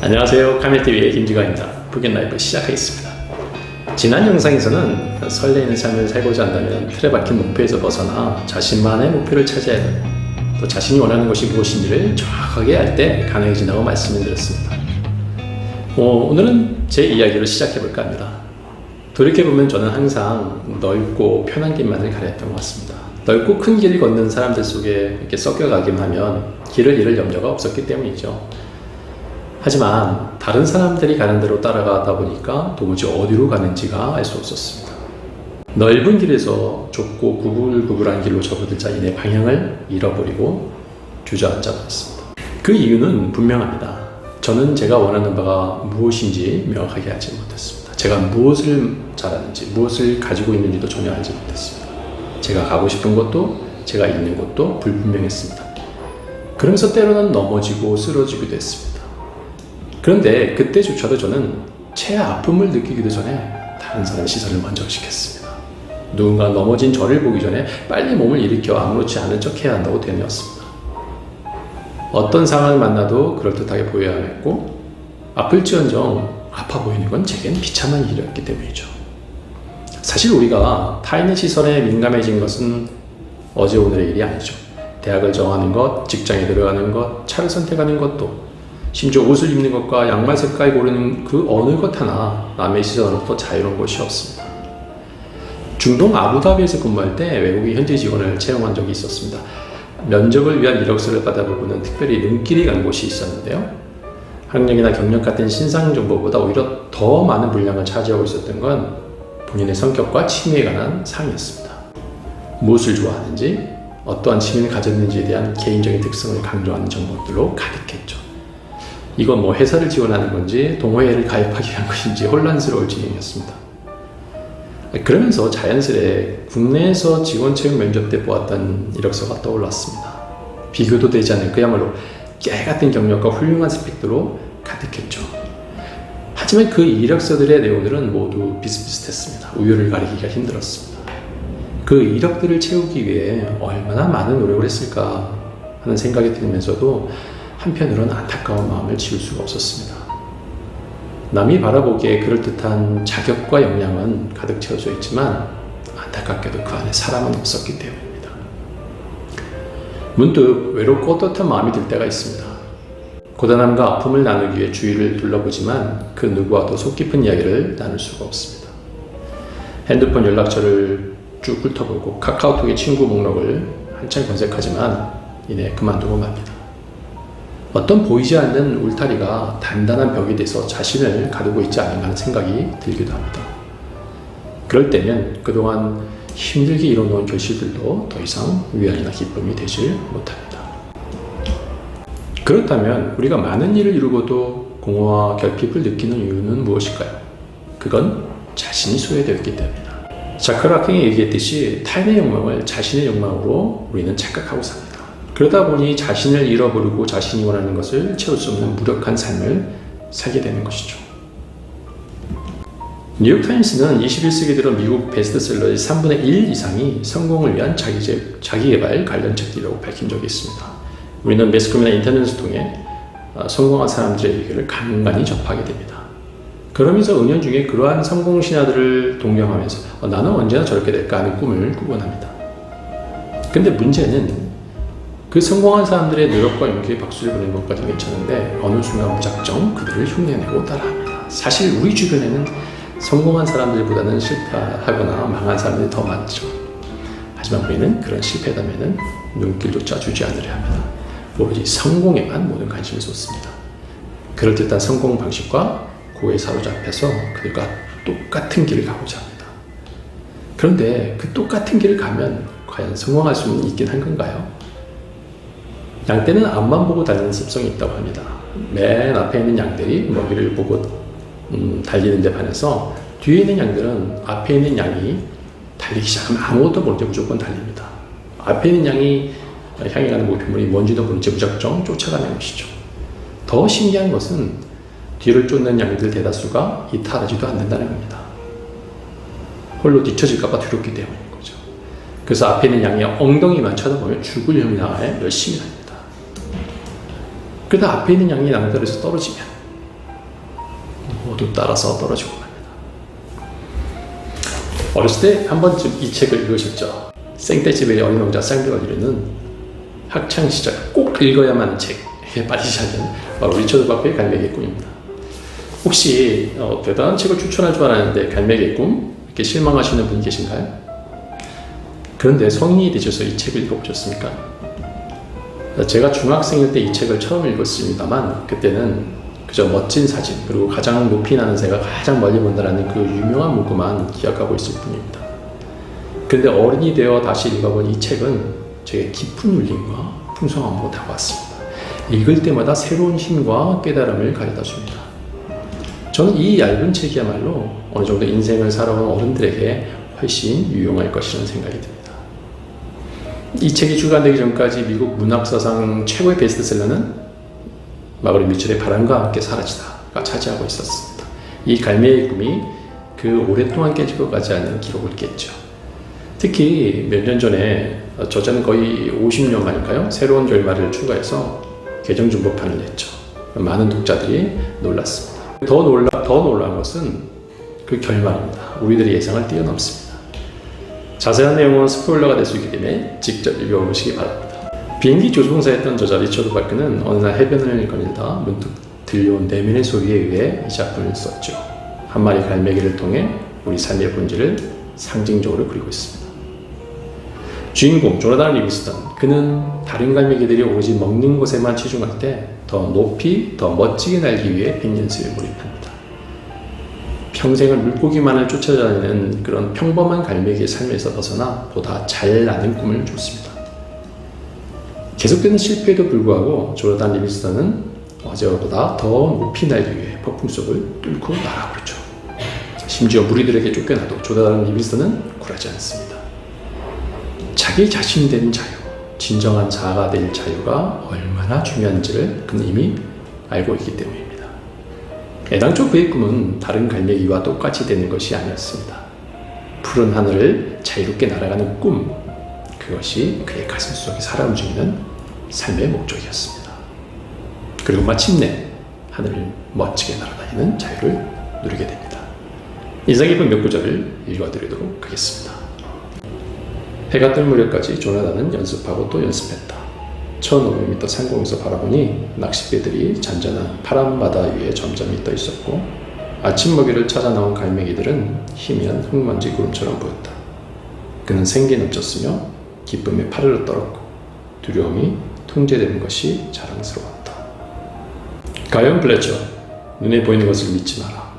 안녕하세요. 카멜TV의 김지관입니다. 북앤라이프 시작하겠습니다. 지난 영상에서는 설레이는 삶을 살고자 한다면 틀에 박힌 목표에서 벗어나 자신만의 목표를 찾아야 되고 또 자신이 원하는 것이 무엇인지를 정확하게 알 때 가능해진다고 말씀을 드렸습니다. 오늘은 제 이야기로 시작해볼까 합니다. 돌이켜보면 저는 항상 넓고 편한 길만을 가려했던 것 같습니다. 넓고 큰 길을 걷는 사람들 속에 이렇게 섞여가기만 하면 길을 잃을 염려가 없었기 때문이죠. 하지만 다른 사람들이 가는 대로 따라가다 보니까 도무지 어디로 가는지가 알 수 없었습니다. 넓은 길에서 좁고 구불구불한 길로 접어들자 이내 방향을 잃어버리고 주저앉아 버렸습니다. 그 이유는 분명합니다. 저는 제가 원하는 바가 무엇인지 명확하게 알지 못했습니다. 제가 무엇을 잘하는지, 무엇을 가지고 있는지도 전혀 알지 못했습니다. 제가 가고 싶은 곳도, 제가 있는 곳도 불분명했습니다. 그러면서 때로는 넘어지고 쓰러지기도 했습니다. 그런데 그때조차도 저는 제 아픔을 느끼기도 전에 다른 사람의 시선을 먼저 의식했습니다. 누군가 넘어진 저를 보기 전에 빨리 몸을 일으켜 아무렇지 않은 척 해야 한다고 되뇌었습니다. 어떤 상황을 만나도 그럴듯하게 보여야 했고 아플지언정 아파 보이는 건 제겐 비참한 일이었기 때문이죠. 사실 우리가 타인의 시선에 민감해진 것은 어제 오늘의 일이 아니죠. 대학을 정하는 것, 직장에 들어가는 것, 차를 선택하는 것도 심지어 옷을 입는 것과 양말 색깔 고르는 그 어느 것 하나 남의 시선으로부터 자유로운 것이 없습니다. 중동 아부다비에서 근무할 때 외국인 현지 직원을 채용한 적이 있었습니다. 면접을 위한 이력서를 받아보고는 특별히 눈길이 간 곳이 있었는데요. 학력이나 경력 같은 신상 정보보다 오히려 더 많은 분량을 차지하고 있었던 건 본인의 성격과 취미에 관한 사항이었습니다. 무엇을 좋아하는지, 어떠한 취미를 가졌는지에 대한 개인적인 특성을 강조하는 정보들로 가득했죠. 이건 회사를 지원하는 건지 동호회를 가입하기 위한 것인지 혼란스러울 지경이었습니다. 그러면서 자연스레 국내에서 직원 채용 면접 때 보았던 이력서가 떠올랐습니다. 비교도 되지 않는 그야말로 깨같은 경력과 훌륭한 스펙들로 가득했죠. 하지만 그 이력서들의 내용들은 모두 비슷비슷했습니다. 우열을 가리기가 힘들었습니다. 그 이력들을 채우기 위해 얼마나 많은 노력을 했을까 하는 생각이 들면서도 한편으로는 안타까운 마음을 지울 수가 없었습니다. 남이 바라보기에 그럴듯한 자격과 역량은 가득 채워져 있지만 안타깝게도 그 안에 사람은 없었기 때문입니다. 문득 외롭고 떳떳한 마음이 들 때가 있습니다. 고단함과 아픔을 나누기 위해 주위를 둘러보지만 그 누구와도 속 깊은 이야기를 나눌 수가 없습니다. 핸드폰 연락처를 쭉 훑어보고 카카오톡의 친구 목록을 한참 검색하지만 이내 그만두고 맙니다. 어떤 보이지 않는 울타리가 단단한 벽이 돼서 자신을 가두고 있지 않은가 하는 생각이 들기도 합니다. 그럴 때면 그동안 힘들게 이뤄놓은 결실들도 더 이상 위안이나 기쁨이 되질 못합니다. 그렇다면 우리가 많은 일을 이루고도 공허와 결핍을 느끼는 이유는 무엇일까요? 그건 자신이 소외되어 있기 때문입니다. 자크라킹이 얘기했듯이 타인의 욕망을 자신의 욕망으로 우리는 착각하고 삽니다. 그러다 보니 자신을 잃어버리고 자신이 원하는 것을 채울 수 없는 무력한 삶을 살게 되는 것이죠. 뉴욕타임스는 21세기 들어 미국 베스트셀러의 3분의 1 이상이 성공을 위한 자기개발 관련 책들이라고 밝힌 적이 있습니다. 우리는 매스컴이나 인터넷을 통해 성공한 사람들의 얘기를 간간히 접하게 됩니다. 그러면서 은연중에 그러한 성공 신화들을 동경하면서 나는 언제나 저렇게 될까 하는 꿈을 꾸곤 합니다. 근데 문제는 그 성공한 사람들의 노력과 용기에 박수를 보내는 것까지 괜찮은데 어느 순간 무작정 그들을 흉내내고 따라합니다. 사실 우리 주변에는 성공한 사람들보다는 실패하거나 망한 사람들이 더 많죠. 하지만 우리는 그런 실패담에는 눈길조차 주지 않으려 합니다. 오로지 성공에만 모든 관심을 쏟습니다. 그럴듯한 성공 방식과 고에 사로잡혀서 그들과 똑같은 길을 가고자 합니다. 그런데 그 똑같은 길을 가면 과연 성공할 수는 있긴 한 건가요? 양떼는 앞만 보고 달리는 습성이 있다고 합니다. 맨 앞에 있는 양들이 먹이를 보고 달리는 데 반해서 뒤에 있는 양들은 앞에 있는 양이 달리기 시작하면 아무것도 모르지 무조건 달립니다. 앞에 있는 양이 향해 가는 목표물이 뭔지도 모르지 무작정 쫓아가는 것이죠. 더 신기한 것은 뒤를 쫓는 양들 대다수가 이탈하지도 않는다는 겁니다. 홀로 뒤처질까봐 두렵기 때문인 거죠. 그래서 앞에 있는 양의 엉덩이만 쳐다보면 죽을 형이 나와에 열심히 합니다. 그러다 앞에 있는 양이 낭떠러지에서 떨어지면 모두 따라서 떨어지고 맙니다. 어렸을 때 한 번쯤 이 책을 읽으셨죠? 생떼집의 어린왕자 쌍벽을이루는 학창시절 꼭 읽어야만 하는 책에 빠지시면 바로 리처드 바크의 갈매기의 꿈입니다. 혹시 대단한 책을 추천할 줄 알았는데 갈매기의 꿈? 이렇게 실망하시는 분 계신가요? 그런데 성인이 되셔서 이 책을 읽어보셨습니까? 제가 중학생일 때 이 책을 처음 읽었습니다만 그때는 그저 멋진 사진 그리고 가장 높이 나는 새가 가장 멀리 본다라는 그 유명한 문구만 기억하고 있을 뿐입니다. 그런데 어른이 되어 다시 읽어본 이 책은 제게 깊은 울림과 풍성함으로 다가왔습니다. 읽을 때마다 새로운 힘과 깨달음을 가져다 줍니다. 저는 이 얇은 책이야말로 어느 정도 인생을 살아온 어른들에게 훨씬 유용할 것이라는 생각이 듭니다. 이 책이 출간되기 전까지 미국 문학사상 최고의 베스트셀러는 마거릿 미첼의 바람과 함께 사라지다가 차지하고 있었습니다. 이 갈매기의 꿈이 그 오랫동안 깨지고 가지 않는 기록을 깼죠. 특히 몇 년 전에 저자는 거의 50년 만일까요? 새로운 결말을 추가해서 개정 중복판을 냈죠. 많은 독자들이 놀랐습니다. 더 놀란 것은 그 결말입니다. 우리들의 예상을 뛰어넘습니다. 자세한 내용은 스포일러가 될 수 있기 때문에 직접 읽어보시기 바랍니다. 비행기 조종사였던 저자 리처드 바크는 어느 날 해변을 거닐다 문득 들려온 내면의 소리에 의해 이 작품을 썼죠. 한 마리 갈매기를 통해 우리 삶의 본질을 상징적으로 그리고 있습니다. 주인공 조나단 리비스턴, 그는 다른 갈매기들이 오로지 먹는 것에만 치중할 때 더 높이, 더 멋지게 날기 위해 백년수에 몰입합니다. 평생을 물고기만을 쫓아다니는 그런 평범한 갈매기의 삶에서 벗어나 보다 잘 나는 꿈을 줬습니다. 계속되는 실패에도 불구하고 조나단 리비스턴은 어제보다 더 높이 날기 위해 폭풍 속을 뚫고 날아오르죠. 심지어 무리들에게 쫓겨나도 조나단 리비스턴은 굴하지 않습니다. 자기 자신이 되는 자유, 진정한 자아가 될 자유가 얼마나 중요한지를 그는 이미 알고 있기 때문입니다. 애당초 그의 꿈은 다른 갈매기와 똑같이 되는 것이 아니었습니다. 푸른 하늘을 자유롭게 날아가는 꿈, 그것이 그의 가슴 속에 살아 움직이는 삶의 목적이었습니다. 그리고 마침내 하늘을 멋지게 날아다니는 자유를 누리게 됩니다. 인상 깊은 몇 구절을 읽어드리도록 하겠습니다. 해가 뜰 무렵까지 조나단은 연습하고 또 연습했다. 1500m 상공에서 바라보니 낚싯배들이 잔잔한 파란 바다 위에 점점이 떠 있었고 아침 먹이를 찾아 나온 갈매기들은 희미한 흙먼지 구름처럼 보였다. 그는 생기 넘쳤으며 기쁨에 파르르 떨었고 두려움이 통제되는 것이 자랑스러웠다. 가연 플래처, 눈에 보이는 것을 믿지 마라.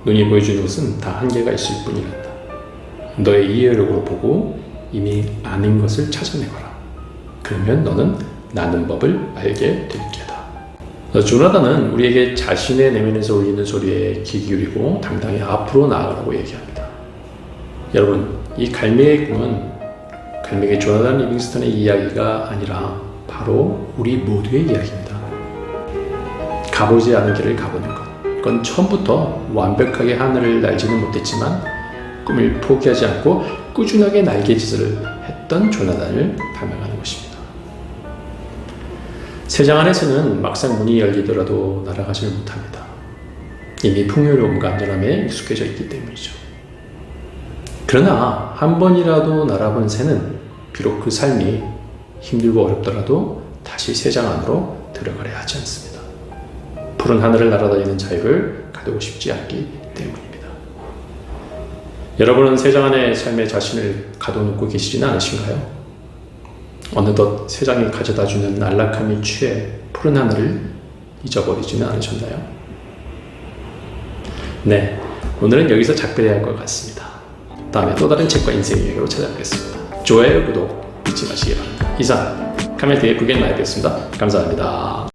눈이 보여주는 것은 다 한계가 있을 뿐이란다. 너의 이해력으로 보고 이미 아는 것을 찾아내거라. 그러면 너는 나는 법을 알게 될 게다. 조나단은 우리에게 자신의 내면에서 울리는 소리에 귀 기울이고 당당히 앞으로 나아가라고 얘기합니다. 여러분, 이 갈매기의 꿈은 갈매기 조나단 리빙스턴의 이야기가 아니라 바로 우리 모두의 이야기입니다. 가보지 않은 길을 가보는 것. 그건 처음부터 완벽하게 하늘을 날지는 못했지만 꿈을 포기하지 않고 꾸준하게 날개짓을 했던 조나단을 닮아가는 것입니다. 세상 안에서는 막상 문이 열리더라도 날아가질 못합니다. 이미 풍요로움과 안전함에 익숙해져 있기 때문이죠. 그러나 한 번이라도 날아본 새는 비록 그 삶이 힘들고 어렵더라도 다시 세상 안으로 들어가려 하지 않습니다. 푸른 하늘을 날아다니는 자유를 가지고 싶지 않기 때문입니다. 여러분은 세상 안에 삶의 자신을 가둬놓고 계시지는 않으신가요? 어느덧 세상이 가져다주는 안락함이 취해 푸른 하늘을 잊어버리지는 않으셨나요? 네, 오늘은 여기서 작별해야 할 것 같습니다. 다음에 또 다른 책과 인생 이야기로 찾아뵙겠습니다. 좋아요, 구독 잊지 마시기 바랍니다. 이상 카멘트의 북앤 라이프였습니다. 감사합니다.